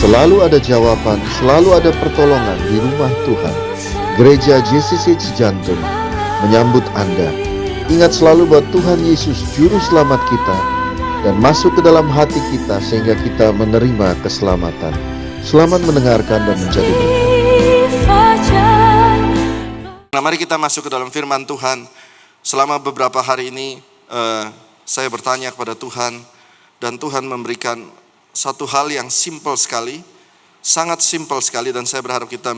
Selalu ada jawaban, selalu ada pertolongan di rumah Tuhan. Gereja JCC Cijantung menyambut Anda. Ingat selalu bahwa Tuhan Yesus Juru Selamat kita dan masuk ke dalam hati kita sehingga kita menerima keselamatan. Selamat mendengarkan dan menjadi berkat. Nah, mari kita masuk ke dalam firman Tuhan. Selama beberapa hari ini saya bertanya kepada Tuhan, dan Tuhan memberikan satu hal yang simpel sekali, sangat simpel sekali, dan saya berharap kita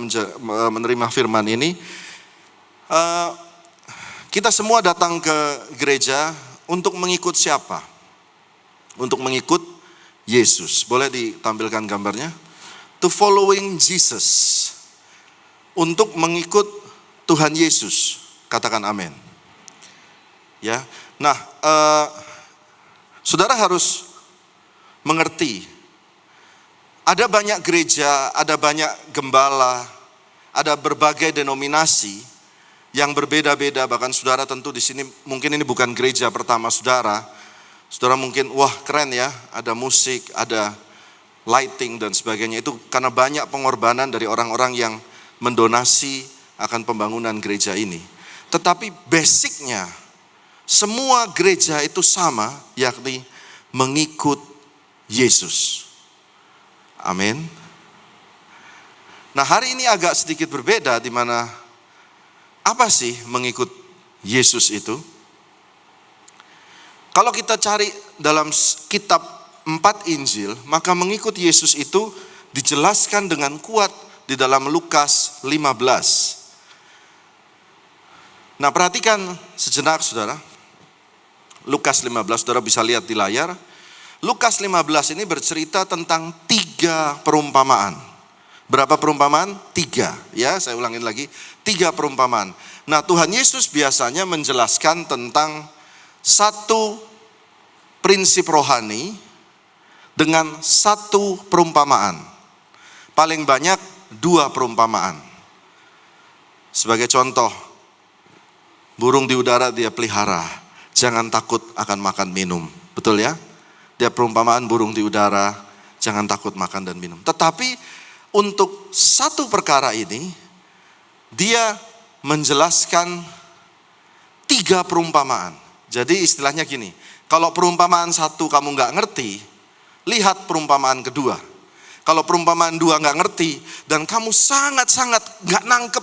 menerima firman ini. Kita semua datang ke gereja untuk mengikut siapa? Untuk mengikut Yesus. Boleh ditampilkan gambarnya? To following Jesus. Untuk mengikut Tuhan Yesus. Katakan amin. Ya. Nah, saudara harus mengerti, ada banyak gereja, ada banyak gembala, ada berbagai denominasi yang berbeda-beda. Bahkan saudara tentu di sini mungkin ini bukan gereja pertama saudara. Saudara mungkin wah keren ya, ada musik, ada lighting dan sebagainya. Itu karena banyak pengorbanan dari orang-orang yang mendonasi akan pembangunan gereja ini. Tetapi basicnya semua gereja itu sama, yakni mengikut Yesus. Amin. Nah, hari ini agak sedikit berbeda, di mana apa sih mengikut Yesus itu? Kalau kita cari dalam kitab 4 Injil, maka mengikut Yesus itu dijelaskan dengan kuat di dalam Lukas 15. Nah, perhatikan sejenak saudara. Lukas 15, saudara bisa lihat di layar. Lukas 15 ini bercerita tentang 3 perumpamaan. Berapa perumpamaan? 3. Ya, saya ulangin lagi. 3 perumpamaan. Nah, Tuhan Yesus biasanya menjelaskan tentang satu prinsip rohani dengan satu perumpamaan. Paling banyak 2 perumpamaan. Sebagai contoh, burung di udara dia pelihara. Jangan takut akan makan minum. Betul ya? Dia perumpamaan burung di udara, jangan takut makan dan minum. Tetapi untuk satu perkara ini, dia menjelaskan 3 perumpamaan. Jadi istilahnya gini, kalau perumpamaan 1 kamu gak ngerti, lihat perumpamaan kedua. Kalau perumpamaan 2 gak ngerti, dan kamu sangat-sangat gak nangkep,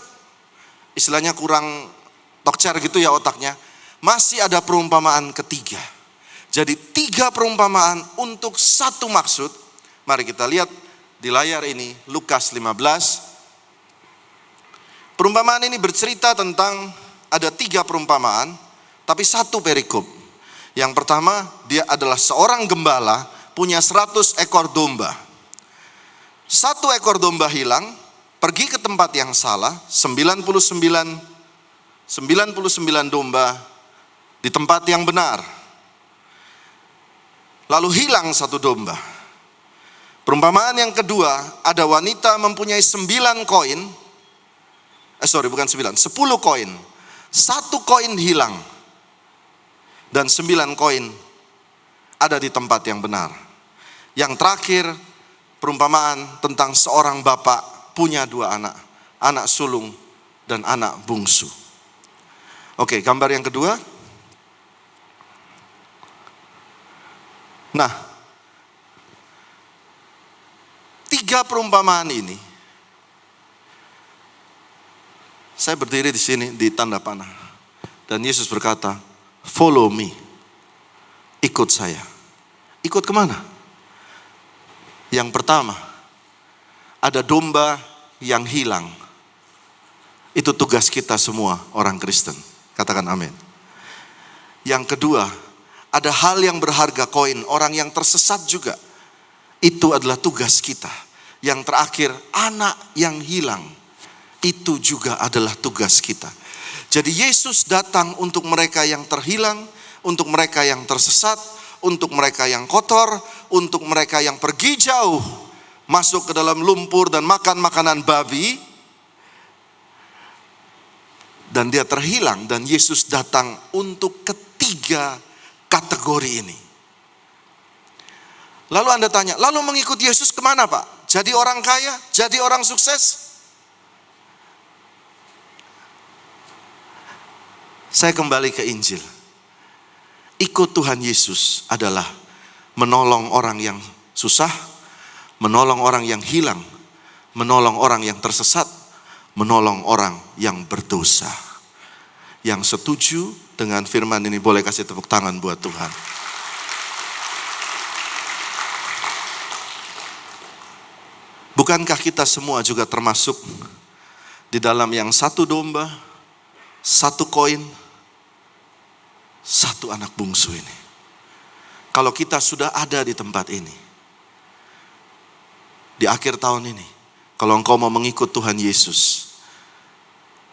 istilahnya kurang tokcer gitu ya otaknya, masih ada perumpamaan ketiga. Jadi 3 perumpamaan untuk satu maksud. Mari kita lihat di layar ini Lukas 15. Perumpamaan ini bercerita tentang ada 3 perumpamaan, tapi satu perikop. Yang pertama, dia adalah seorang gembala punya 100 ekor domba. 1 ekor domba hilang, pergi ke tempat yang salah, 99 domba di tempat yang benar. Lalu hilang 1 domba. Perumpamaan yang kedua, ada wanita mempunyai 10 koin. 10 koin. 1 koin hilang. Dan 9 koin ada di tempat yang benar. Yang terakhir, perumpamaan tentang seorang bapak punya 2 anak. Anak sulung dan anak bungsu. Oke, gambar yang kedua. Nah, 3 perumpamaan ini, saya berdiri di sini di tanda panah, dan Yesus berkata, follow me, ikut saya. Ikut kemana? Yang pertama, ada domba yang hilang. Itu tugas kita semua orang Kristen. Katakan amin. Yang kedua, ada hal yang berharga, koin, orang yang tersesat juga. Itu adalah tugas kita. Yang terakhir, anak yang hilang. Itu juga adalah tugas kita. Jadi Yesus datang untuk mereka yang terhilang, untuk mereka yang tersesat, untuk mereka yang kotor, untuk mereka yang pergi jauh, masuk ke dalam lumpur dan makan makanan babi. Dan dia terhilang, dan Yesus datang untuk ketiga kategori ini. Lalu Anda tanya, lalu mengikut Yesus kemana Pak? Jadi orang kaya, jadi orang sukses. Saya kembali ke Injil. Ikut Tuhan Yesus adalah menolong orang yang susah, menolong orang yang hilang, menolong orang yang tersesat, menolong orang yang berdosa. Yang setuju dengan firman ini boleh kasih tepuk tangan buat Tuhan. Bukankah kita semua juga termasuk di dalam yang satu domba, satu koin, satu anak bungsu ini? Kalau kita sudah ada di tempat ini, di akhir tahun ini, kalau engkau mau mengikut Tuhan Yesus,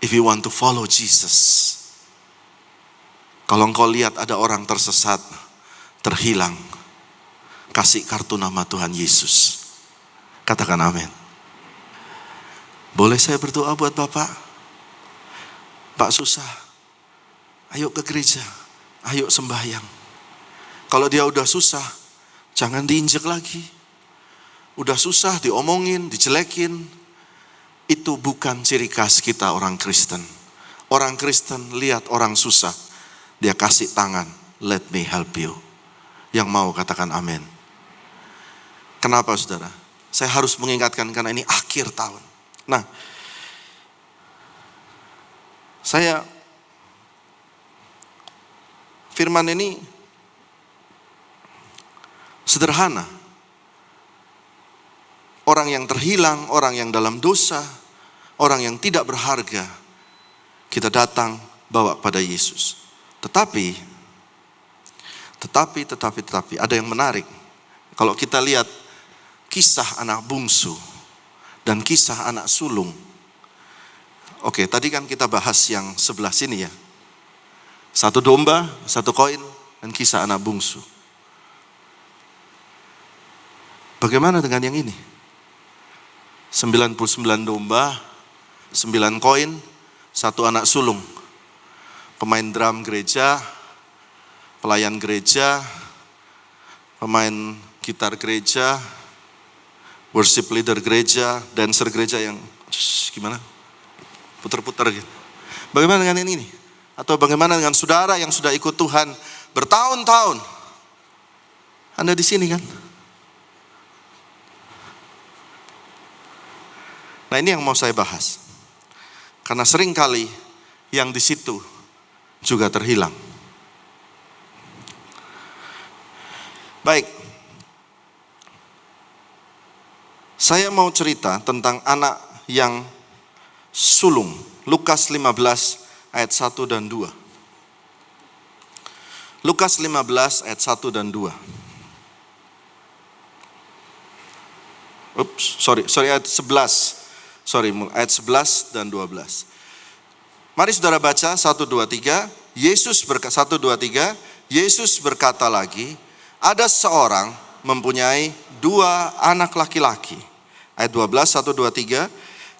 if you want to follow Jesus, kalau engkau lihat ada orang tersesat, terhilang, kasih kartu nama Tuhan Yesus. Katakan amin. Boleh saya berdoa buat Bapak? Pak susah, ayo ke gereja, ayo sembahyang. Kalau dia udah susah, jangan diinjek lagi. Udah susah diomongin, dijelekin. Itu bukan ciri khas kita orang Kristen. Orang Kristen lihat orang susah, dia kasih tangan, let me help you. Yang mau katakan amin. Kenapa saudara? Saya harus mengingatkan karena ini akhir tahun. Nah, firman ini sederhana. Orang yang terhilang, orang yang dalam dosa, orang yang tidak berharga, kita datang bawa pada Yesus. Tetapi ada yang menarik. Kalau kita lihat kisah anak bungsu dan kisah anak sulung. Oke, tadi kan kita bahas yang sebelah sini ya. Satu domba, satu koin, dan kisah anak bungsu. Bagaimana dengan yang ini? 99 domba, 9 koin, 1 anak sulung. Pemain drum gereja, pelayan gereja, pemain gitar gereja, worship leader gereja, dancer gereja yang gimana? Putar-putar gitu. Bagaimana dengan ini? Atau bagaimana dengan saudara yang sudah ikut Tuhan bertahun-tahun? Anda di sini kan? Nah, ini yang mau saya bahas. Karena sering kali yang di situ juga terhilang. Baik. Saya mau cerita tentang anak yang sulung. Lukas 15 ayat 1 dan 2. Lukas 15 ayat 1 dan 2. Ayat 11. Ayat 11 dan 12. Mari saudara baca 1, 2, 3. Yesus berkata lagi, ada seorang mempunyai 2 anak laki-laki. Ayat 12, 1, 2, 3.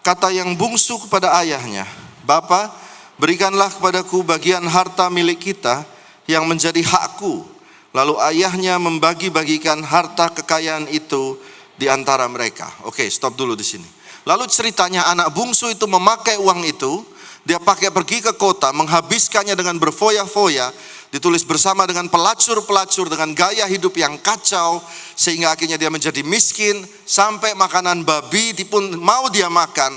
Kata yang bungsu kepada ayahnya, Bapa, berikanlah kepadaku bagian harta milik kita yang menjadi hakku. Lalu ayahnya membagi-bagikan harta kekayaan itu di antara mereka. Oke, stop dulu di sini. Lalu ceritanya anak bungsu itu memakai uang itu, dia pakai pergi ke kota, menghabiskannya dengan berfoya-foya, ditulis bersama dengan pelacur-pelacur, dengan gaya hidup yang kacau, sehingga akhirnya dia menjadi miskin, sampai makanan babi pun mau dia makan.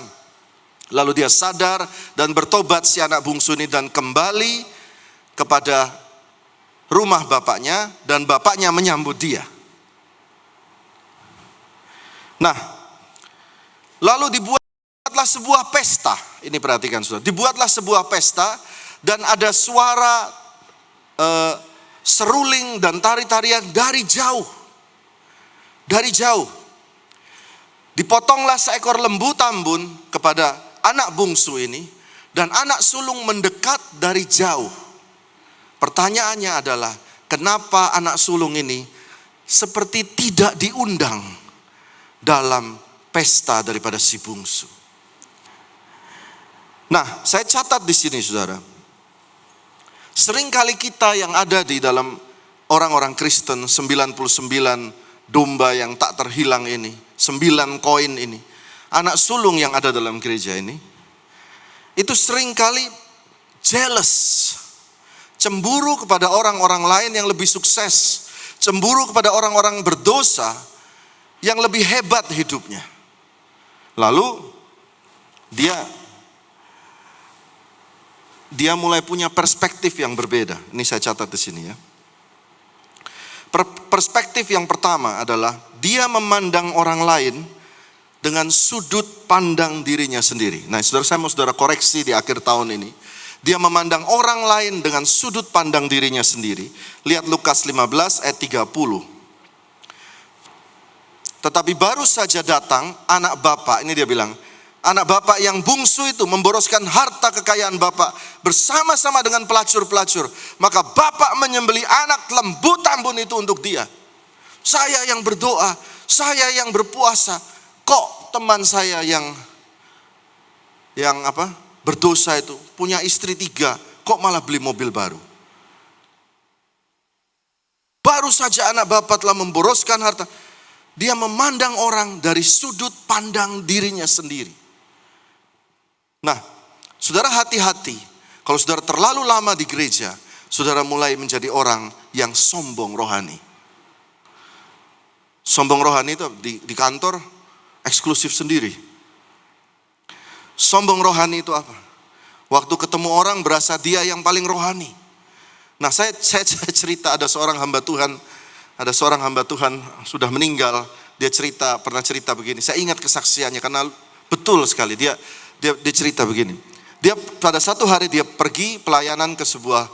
Lalu dia sadar dan bertobat si anak bungsu ini dan kembali kepada rumah bapaknya, dan bapaknya menyambut dia. Nah, lalu dibuatlah sebuah pesta. Ini perhatikan saudara, dibuatlah sebuah pesta dan ada suara seruling dan tari-tarian dari jauh. Dari jauh. Dipotonglah seekor lembu tambun kepada anak bungsu ini, dan anak sulung mendekat dari jauh. Pertanyaannya adalah, kenapa anak sulung ini seperti tidak diundang dalam pesta daripada si bungsu? Nah, saya catat di sini saudara. Seringkali kita yang ada di dalam orang-orang Kristen, 99 domba yang tak terhilang ini, 9 koin ini, anak sulung yang ada dalam gereja ini, itu seringkali jealous, cemburu kepada orang-orang lain yang lebih sukses, cemburu kepada orang-orang berdosa yang lebih hebat hidupnya. Lalu dia mulai punya perspektif yang berbeda. Ini saya catat di sini ya. Perspektif yang pertama adalah dia memandang orang lain dengan sudut pandang dirinya sendiri. Nah, saudara, saya mau saudara koreksi di akhir tahun ini. Dia memandang orang lain dengan sudut pandang dirinya sendiri. Lihat Lukas 15 ayat 30. Tetapi baru saja datang anak bapak, ini dia bilang, anak bapak yang bungsu itu memboroskan harta kekayaan bapak bersama-sama dengan pelacur-pelacur. Maka bapak menyembelih anak lembu tambun itu untuk dia. Saya yang berdoa, saya yang berpuasa. Kok teman saya yang berdosa itu punya istri 3, kok malah beli mobil baru? Baru saja anak bapak telah memboroskan harta. Dia memandang orang dari sudut pandang dirinya sendiri. Nah, saudara hati-hati. Kalau saudara terlalu lama di gereja, saudara mulai menjadi orang yang sombong rohani. Sombong rohani itu di kantor eksklusif sendiri. Sombong rohani itu apa? Waktu ketemu orang berasa dia yang paling rohani. Nah, saya cerita ada seorang hamba Tuhan sudah meninggal. Dia pernah cerita begini. Saya ingat kesaksiannya karena betul sekali. Dia cerita begini. Dia pada satu hari dia pergi pelayanan ke sebuah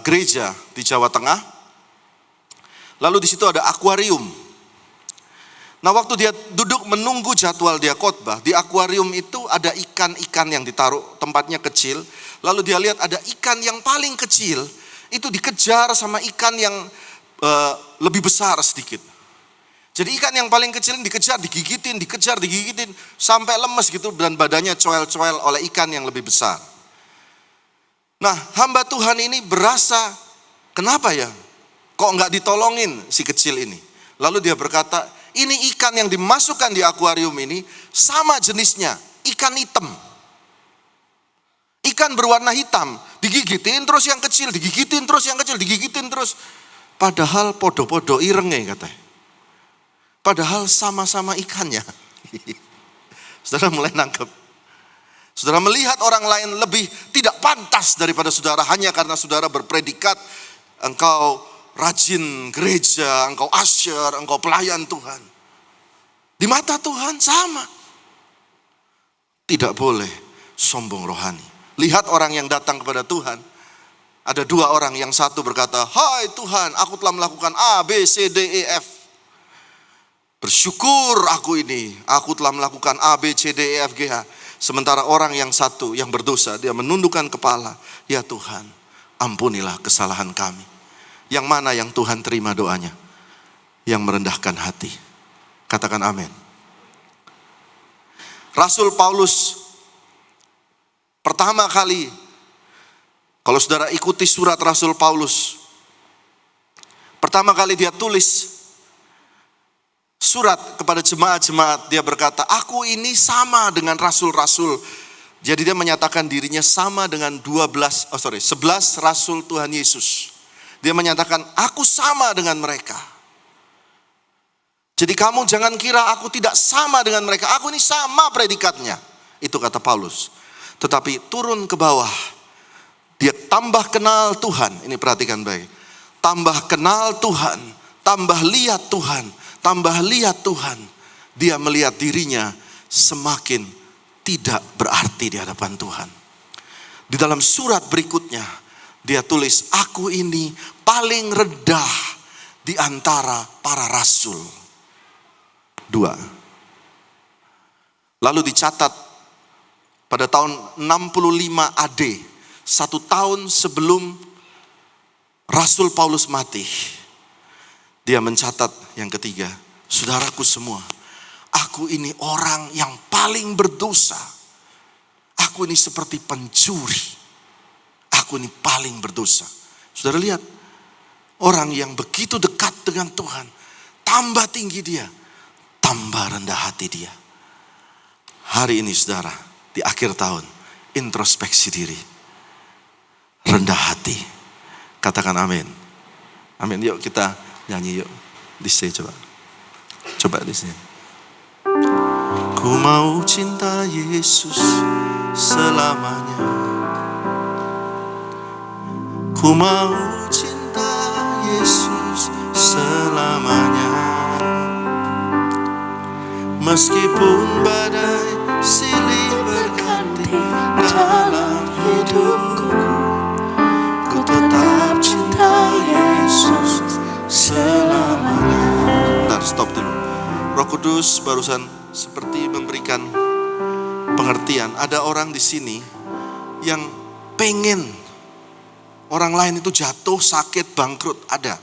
gereja di Jawa Tengah. Lalu di situ ada akuarium. Nah, waktu dia duduk menunggu jadwal dia khotbah, di akuarium itu ada ikan-ikan yang ditaruh, tempatnya kecil. Lalu dia lihat ada ikan yang paling kecil, itu dikejar sama ikan yang lebih besar sedikit. Jadi ikan yang paling kecil dikejar, digigitin, sampai lemes gitu dan badannya coel-coel oleh ikan yang lebih besar. Nah, hamba Tuhan ini berasa, kenapa ya? Kok nggak ditolongin si kecil ini? Lalu dia berkata, ini ikan yang dimasukkan di akuarium ini sama jenisnya, ikan hitam. Ikan berwarna hitam, digigitin terus yang kecil, digigitin terus yang kecil, digigitin terus. Padahal podo-podo irenge katanya. Padahal sama-sama ikannya. Saudara mulai nangkep. Saudara melihat orang lain lebih tidak pantas daripada saudara hanya karena saudara berpredikat engkau rajin gereja, engkau asyir, engkau pelayan Tuhan. Di mata Tuhan sama. Tidak boleh sombong rohani. Lihat orang yang datang kepada Tuhan. Ada 2 orang, yang satu berkata, hai Tuhan, aku telah melakukan A, B, C, D, E, F. Bersyukur aku telah melakukan A, B, C, D, E, F, G, H. Sementara orang yang satu, yang berdosa, dia menundukkan kepala. Ya Tuhan, ampunilah kesalahan kami. Yang mana yang Tuhan terima doanya? Yang merendahkan hati. Katakan amin. Rasul Paulus pertama kali, kalau saudara ikuti surat Rasul Paulus, pertama kali dia tulis surat kepada jemaat-jemaat, dia berkata, aku ini sama dengan rasul-rasul. Jadi dia menyatakan dirinya sama dengan 11 rasul Tuhan Yesus. Dia menyatakan, aku sama dengan mereka. Jadi kamu jangan kira aku tidak sama dengan mereka. Aku ini sama predikatnya. Itu kata Paulus. Tetapi turun ke bawah, dia tambah kenal Tuhan. Ini perhatikan baik. Tambah kenal Tuhan, tambah lihat Tuhan, tambah lihat Tuhan. Dia melihat dirinya semakin tidak berarti di hadapan Tuhan. Di dalam surat berikutnya, dia tulis, aku ini paling rendah di antara para rasul. 2. Lalu dicatat pada tahun 65 AD, 1 tahun sebelum Rasul Paulus mati, dia mencatat yang ketiga, saudaraku semua, aku ini orang yang paling berdosa. Aku ini seperti pencuri. Aku ini paling berdosa. Saudara lihat, orang yang begitu dekat dengan Tuhan, tambah tinggi dia, hamba rendah hati dia. Hari ini saudara, di akhir tahun, introspeksi diri. Rendah hati. Katakan amin. Amin, yuk kita nyanyi yuk. Di sini coba. Coba di sini. Ku mau cinta Yesus selamanya. Ku mau cinta Yesus selamanya. Meskipun badai silih berganti dalam hidupku, ku tetap cinta Yesus selamanya. Bentar, stop dulu. Roh Kudus barusan seperti memberikan pengertian. Ada orang di sini yang pengen orang lain itu jatuh, sakit, bangkrut. Ada.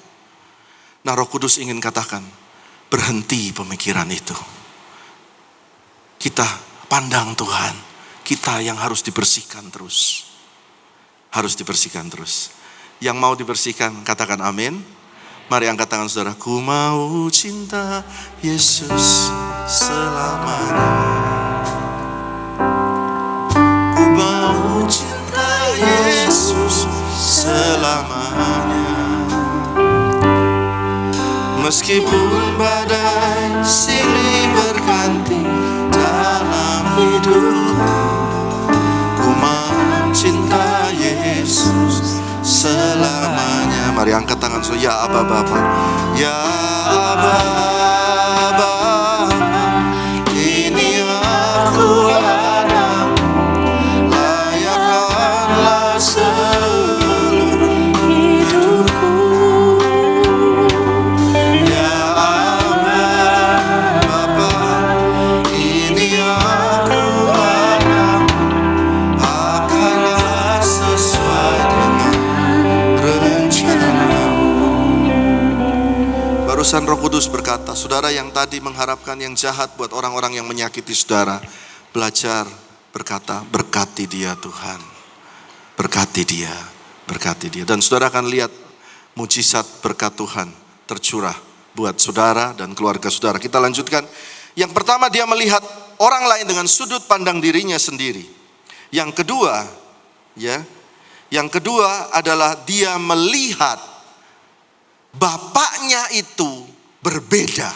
Nah, Roh Kudus ingin katakan, berhenti pemikiran itu. Kita pandang Tuhan. Kita yang harus dibersihkan terus. Harus dibersihkan terus. Yang mau dibersihkan, katakan amin. Mari angkat tangan saudara. Ku mau cinta Yesus selamanya. Ku mau cinta Yesus selamanya. Meskipun badai silih berganti dalam hidup, ku mau cinta Yesus selamanya. Mari angkat tangan saudara. Ya Aba Bapa, ya Aba Bapa, ini aku anakmu, layakkanlah seluruh hidupku. Ya Aba Bapa, ini aku anakmu, akanlah sesuai dengan rencanamu. Barusan Roh Kudus berkata, saudara yang tadi mengharapkan yang jahat buat orang-orang yang menyakiti saudara, belajar berkata, berkati dia Tuhan. Berkati dia, berkati dia. Dan saudara akan lihat mujizat berkat Tuhan tercurah buat saudara dan keluarga saudara. Kita lanjutkan. Yang pertama, dia melihat orang lain dengan sudut pandang dirinya sendiri. Yang kedua, yang kedua adalah dia melihat bapaknya itu berbeda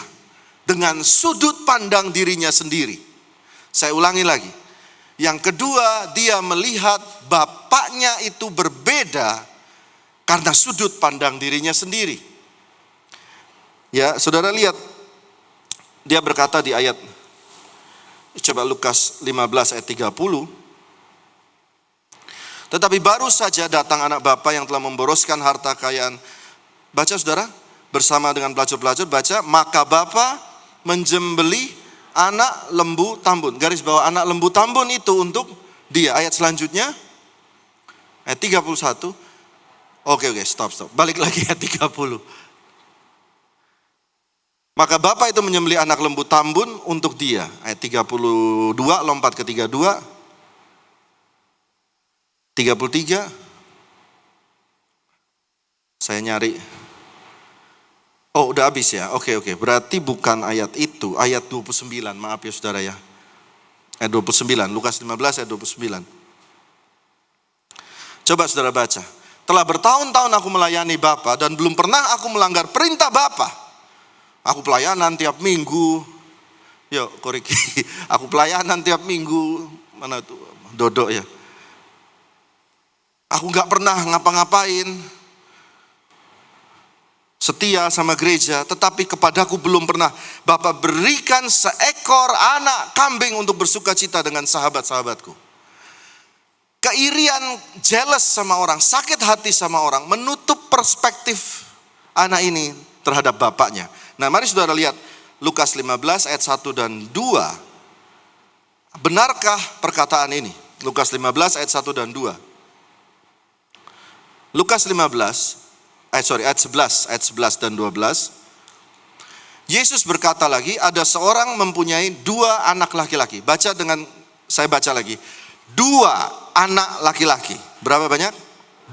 dengan sudut pandang dirinya sendiri. Saya ulangi lagi. Yang kedua, dia melihat bapaknya itu berbeda karena sudut pandang dirinya sendiri. Ya, saudara lihat. Dia berkata di ayat, coba Lukas 15 ayat 30. Tetapi baru saja datang anak bapa yang telah memboroskan harta kekayaan. Baca saudara, bersama dengan pelacur-pelacur, baca, maka bapa menjembeli anak lembu tambun. Garis bawah, anak lembu tambun itu untuk dia. Ayat selanjutnya, ayat 31. Oke, stop. Balik lagi ayat 30. Maka bapa itu menyembeli anak lembu tambun untuk dia. Ayat 32, lompat ke 32. 33. Saya nyari. Oh, udah habis ya? Oke. Berarti bukan ayat itu, ayat 29. Maaf ya saudara ya. Ayat 29, Lukas 15 ayat 29. Coba saudara baca. Telah bertahun-tahun aku melayani Bapa dan belum pernah aku melanggar perintah Bapa. Aku pelayanan tiap minggu. Yuk, koreki. Aku pelayanan tiap minggu. Mana tuh? Dodok ya. Aku gak pernah ngapa-ngapain. Setia sama gereja, tetapi kepadaku belum pernah Bapa berikan seekor anak kambing untuk bersuka cita dengan sahabat-sahabatku. Keirian, jealous sama orang, sakit hati sama orang, menutup perspektif anak ini terhadap bapaknya. Nah, mari saudara lihat Lukas 15 ayat 1 dan 2. Benarkah perkataan ini? Lukas 15 ayat 1 dan 2. Lukas 15 ayat 11 dan 12. Yesus berkata lagi, ada seorang mempunyai 2 anak laki-laki. Saya baca lagi. 2 anak laki-laki. Berapa banyak?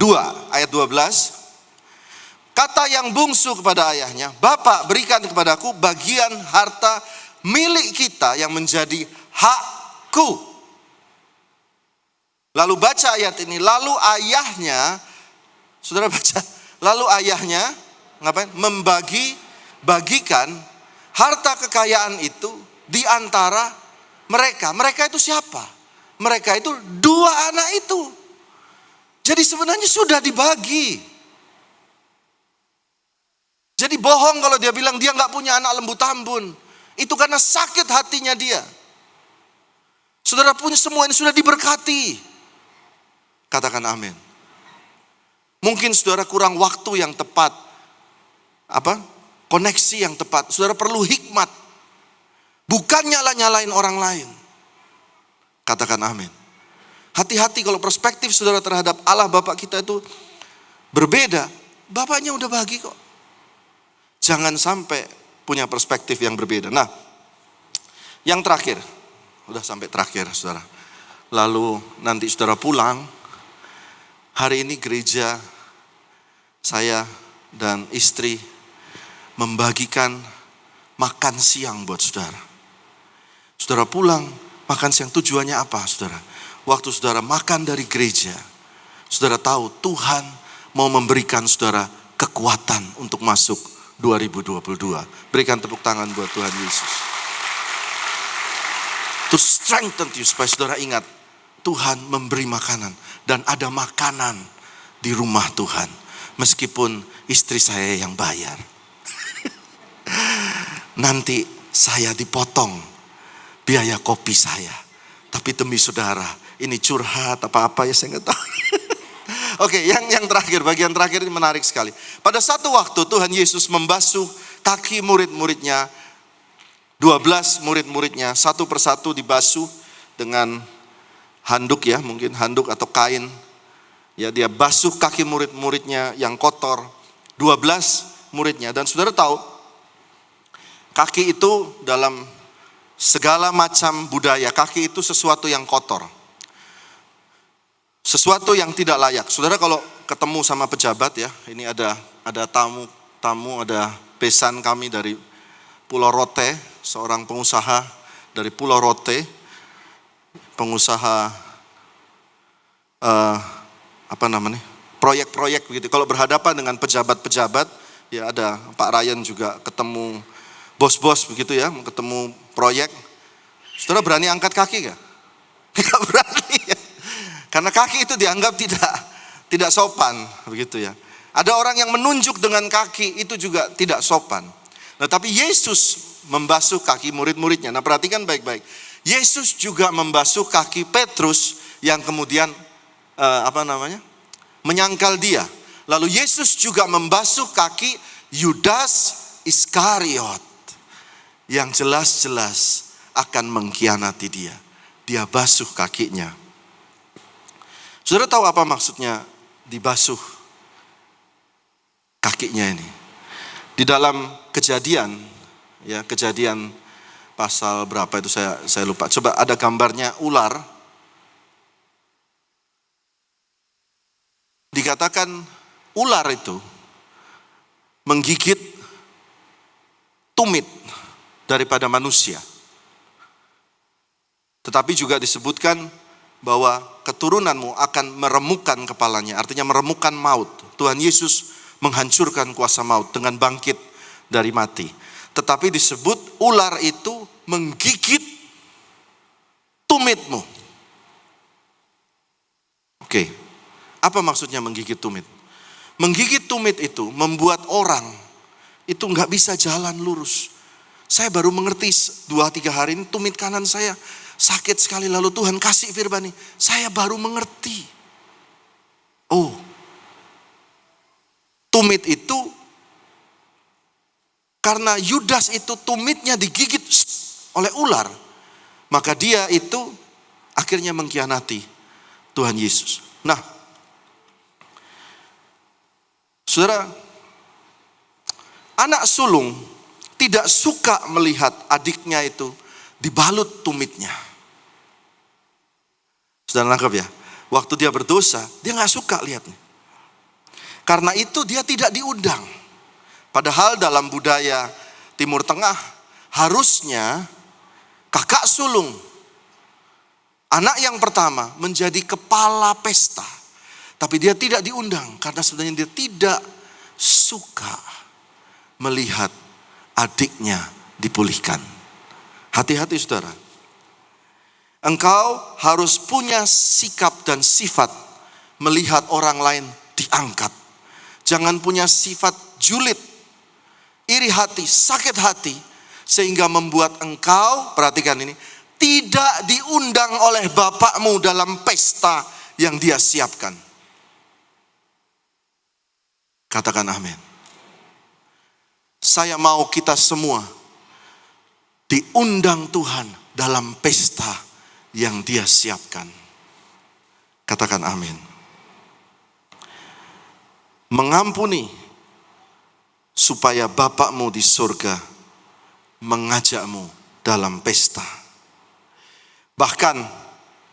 2. Ayat 12. Kata yang bungsu kepada ayahnya, Bapak berikan kepadaku bagian harta milik kita yang menjadi hakku. Lalu baca ayat ini, lalu ayahnya, saudara baca, lalu ayahnya ngapain? Bagikan harta kekayaan itu di antara mereka. Mereka itu siapa? Mereka itu dua anak itu. Jadi sebenarnya sudah dibagi. Jadi bohong kalau dia bilang dia nggak punya anak lembu tambun. Itu karena sakit hatinya dia. Saudara punya semua ini sudah diberkati. Katakan amin. Mungkin saudara kurang waktu yang tepat. Koneksi yang tepat. Saudara perlu hikmat. Bukan nyalain orang lain. Katakan amin. Hati-hati kalau perspektif saudara terhadap Allah Bapak kita itu berbeda. Bapaknya udah bagi kok. Jangan sampai punya perspektif yang berbeda. Nah, yang terakhir. Udah sampai terakhir saudara. Lalu nanti saudara pulang. Hari ini gereja saya dan istri membagikan makan siang buat saudara. Saudara pulang, makan siang tujuannya apa saudara? Waktu saudara makan dari gereja, saudara tahu Tuhan mau memberikan saudara kekuatan untuk masuk 2022. Berikan tepuk tangan buat Tuhan Yesus. To strengthen you, supaya saudara ingat, Tuhan memberi makanan dan ada makanan di rumah Tuhan. Meskipun istri saya yang bayar. Nanti saya dipotong biaya kopi saya. Tapi demi saudara, ini curhat apa-apa ya saya nggak tahu. Oke, yang terakhir, bagian terakhir ini menarik sekali. Pada satu waktu Tuhan Yesus membasuh kaki murid-muridnya. 12 murid-muridnya satu persatu dibasuh dengan handuk ya, mungkin handuk atau kain. Ya, dia basuh kaki murid-muridnya yang kotor. 12 muridnya. Dan saudara tahu, kaki itu dalam segala macam budaya, kaki itu sesuatu yang kotor. Sesuatu yang tidak layak. Saudara kalau ketemu sama pejabat ya, ini ada tamu, ada besan kami dari Pulau Rote, seorang pengusaha dari Pulau Rote, pengusaha proyek-proyek begitu. Kalau berhadapan dengan pejabat-pejabat, ya ada Pak Ryan juga ketemu bos-bos begitu ya, ketemu proyek. Saudara berani angkat kaki gak? Gak berani ya. Karena kaki itu dianggap tidak sopan begitu ya. Ada orang yang menunjuk dengan kaki itu juga tidak sopan. Nah, tapi Yesus membasuh kaki murid-muridnya. Nah, perhatikan baik-baik. Yesus juga membasuh kaki Petrus yang kemudian menyangkal dia. Lalu Yesus juga membasuh kaki Yudas Iskariot yang jelas-jelas akan mengkhianati dia. Dia basuh kakinya. Saudara tahu apa maksudnya dibasuh kakinya ini? Di dalam Kejadian pasal berapa itu saya lupa. Coba ada gambarnya ular. Dikatakan ular itu menggigit tumit daripada manusia. Tetapi juga disebutkan bahwa keturunanmu akan meremukkan kepalanya. Artinya meremukkan maut. Tuhan Yesus menghancurkan kuasa maut dengan bangkit dari mati. Tetapi disebut ular itu menggigit tumitmu. Oke, apa maksudnya menggigit tumit? Menggigit tumit itu membuat orang itu nggak bisa jalan lurus. Saya baru mengerti 2-3 hari ini tumit kanan saya sakit sekali. Lalu Tuhan kasih firman ini, saya baru mengerti. Oh, tumit itu karena Yudas itu tumitnya digigit oleh ular, maka dia itu akhirnya mengkhianati Tuhan Yesus. Nah, saudara, anak sulung tidak suka melihat adiknya itu dibalut tumitnya. Saudara nangkep ya? Waktu dia berdosa, dia gak suka lihatnya. Karena itu dia tidak diundang. Padahal dalam budaya Timur Tengah harusnya kakak sulung, anak yang pertama menjadi kepala pesta. Tapi dia tidak diundang karena sebenarnya dia tidak suka melihat adiknya dipulihkan. Hati-hati saudara. Engkau harus punya sikap dan sifat melihat orang lain diangkat. Jangan punya sifat julid, iri hati, sakit hati, sehingga membuat engkau, perhatikan ini, tidak diundang oleh bapakmu dalam pesta yang dia siapkan. Katakan amin. Saya mau kita semua diundang Tuhan dalam pesta yang dia siapkan. Katakan amin. Mengampuni supaya Bapakmu di surga mengajakmu dalam pesta. Bahkan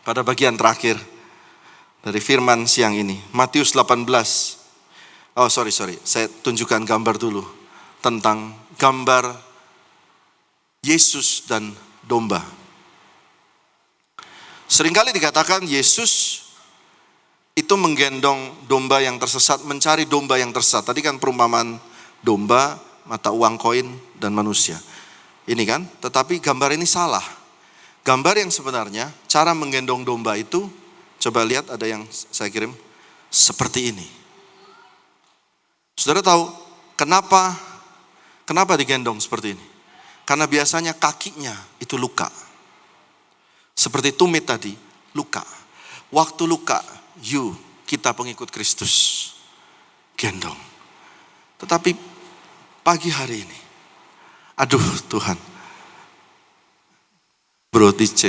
pada bagian terakhir dari firman siang ini, Matius 18. Saya tunjukkan gambar dulu tentang gambar Yesus dan domba. Seringkali dikatakan Yesus itu menggendong domba yang tersesat, mencari domba yang tersesat. Tadi kan perumpamaan domba, mata uang koin, dan manusia. Ini kan, tetapi gambar ini salah. Gambar yang sebenarnya, cara menggendong domba itu, coba lihat ada yang saya kirim, seperti ini. Saudara tahu kenapa digendong seperti ini? Karena biasanya kakinya itu luka. Seperti tumit tadi, luka. Waktu luka, kita pengikut Kristus, gendong. Tetapi pagi hari ini, aduh Tuhan. Bro, C.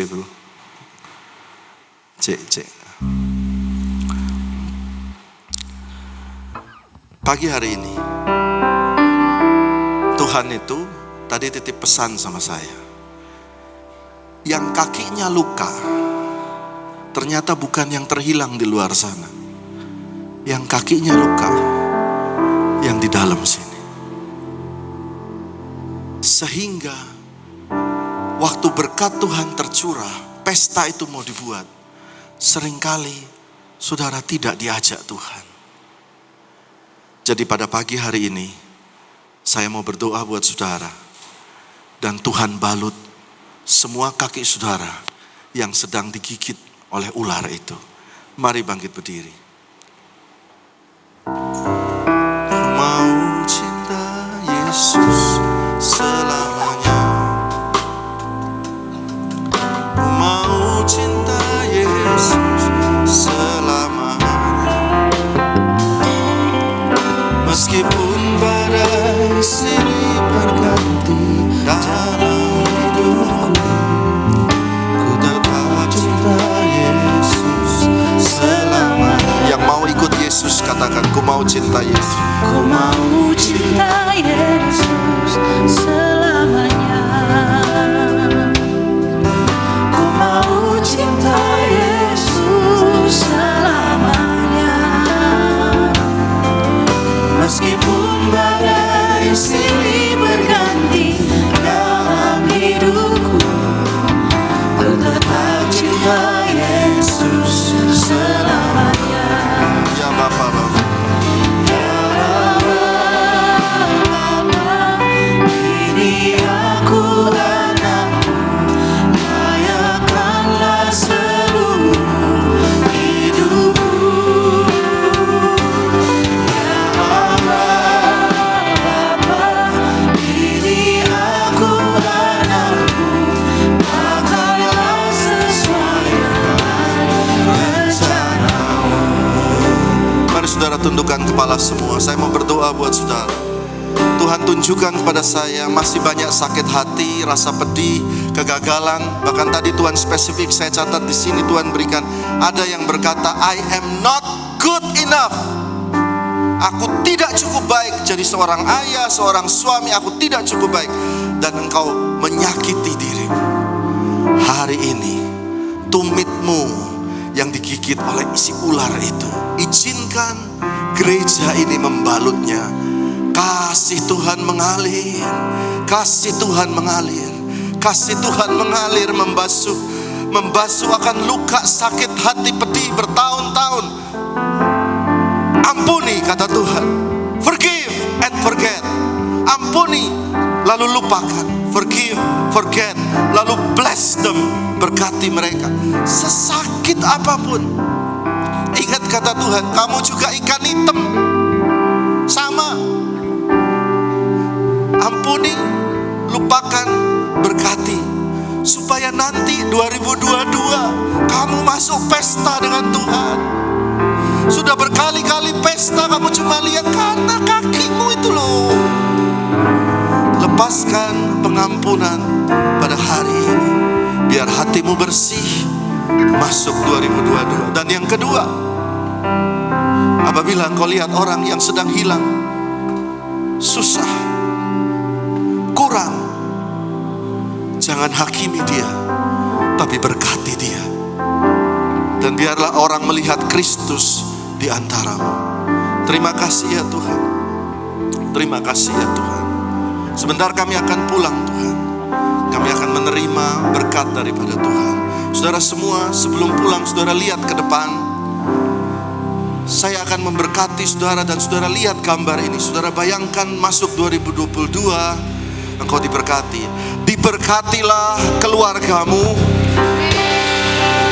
Pagi hari ini, Tuhan itu tadi titip pesan sama saya. Yang kakinya luka, ternyata bukan yang terhilang di luar sana. Yang kakinya luka, yang di dalam sini. Sehingga waktu berkat Tuhan tercurah, pesta itu mau dibuat, seringkali saudara tidak diajak Tuhan. Jadi pada pagi hari ini, saya mau berdoa buat saudara. Dan Tuhan balut semua kaki saudara yang sedang digigit oleh ular itu. Mari bangkit berdiri. Ku mau cinta Yesus selamanya. Ku mau cinta Yesus selamanya. Meskipun badai silih berganti dalam hidupku, ku tetap cinta Yesus selamanya. Yang mau ikut Yesus katakan, ku mau cinta Yesus. Ku mau cinta Yesus selamanya. Ku mau cinta Yesus selamanya. Meskipun badai silih berganti dalam hidupku, ku tetap cinta Yesus selamanya. Ya Bapa. Ini aku anakmu, layakanlah seluruh hidupku. Ya Allah, Bapa, ini aku anakmu, makanlah sesuai dengan rencanamu. Mari saudara tundukkan kepala semua. Saya mau berdoa buat saudara. Tuhan tunjukkan kepada saya masih banyak sakit hati, rasa pedih, kegagalan. Bahkan tadi Tuhan spesifik saya catat di sini, Tuhan berikan ada yang berkata, I am not good enough. Aku tidak cukup baik jadi seorang ayah, seorang suami. Aku tidak cukup baik. Dan engkau menyakiti dirimu. Hari ini tumitmu yang digigit oleh isi ular itu, izinkan gereja ini membalutnya. Kasih Tuhan mengalir, kasih Tuhan mengalir, kasih Tuhan mengalir, membasuh akan luka sakit hati pedih bertahun-tahun. Ampuni, kata Tuhan. Forgive and forget. Ampuni lalu lupakan. Forgive, forget, lalu bless them. Berkati mereka. Sesakit apapun, ingat kata Tuhan, kamu juga ikan hitam. Sama. Ampuni, lupakan, berkati. Supaya nanti 2022 kamu masuk pesta dengan Tuhan. Sudah berkali-kali pesta kamu cuma lihat karena kakimu itu loh. Lepaskan pengampunan pada hari ini, biar hatimu bersih masuk 2022. Dan yang kedua, apabila engkau lihat orang yang sedang hilang, susah, kurang, jangan hakimi dia, tapi berkati dia. Dan biarlah orang melihat Kristus di antaramu. Terima kasih ya Tuhan. Terima kasih ya Tuhan. Sebentar kami akan pulang Tuhan. Kami akan menerima berkat daripada Tuhan. Saudara semua, sebelum pulang saudara lihat ke depan. Saya akan memberkati saudara dan saudara lihat gambar ini. Saudara bayangkan masuk 2022, engkau diberkati. Diberkatilah keluargamu.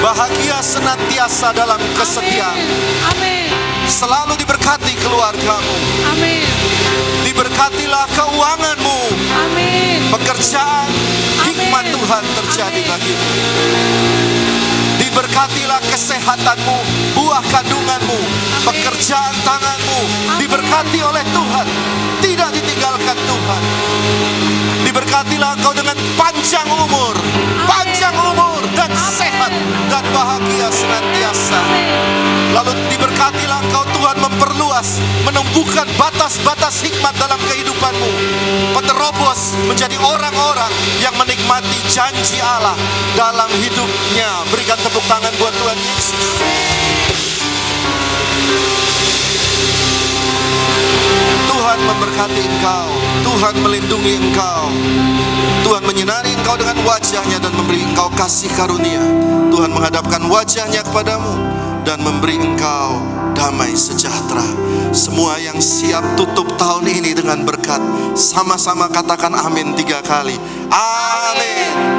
Bahagia senantiasa dalam kesetiaan. Amin. Selalu diberkati keluargamu. Amin. Diberkatilah keuanganmu. Amin. Pekerjaan, hikmat Tuhan terjadi bagimu. Diberkatilah kesehatanmu, buah kandunganmu, pekerjaan tanganmu. Diberkati oleh Tuhan, tidak ditinggalkan Tuhan. Diberkatilah engkau dengan panjang umur dan sehat dan bahagia senantiasa. Lalu diberkatilah engkau Tuhan memperluas, menumbuhkan batas-batas hikmat dalam kehidupanmu. Penerobos menjadi orang-orang yang menikmati janji Allah dalam hidupnya. Berikan tepuk tangan buat Tuhan Yesus. Tuhan memberkati engkau, Tuhan melindungi engkau, Tuhan menyinari engkau dengan wajahnya dan memberi engkau kasih karunia. Tuhan menghadapkan wajahnya kepadamu dan memberi engkau damai sejahtera. Semua yang siap tutup tahun ini dengan berkat, sama-sama katakan amin 3 kali. Amin.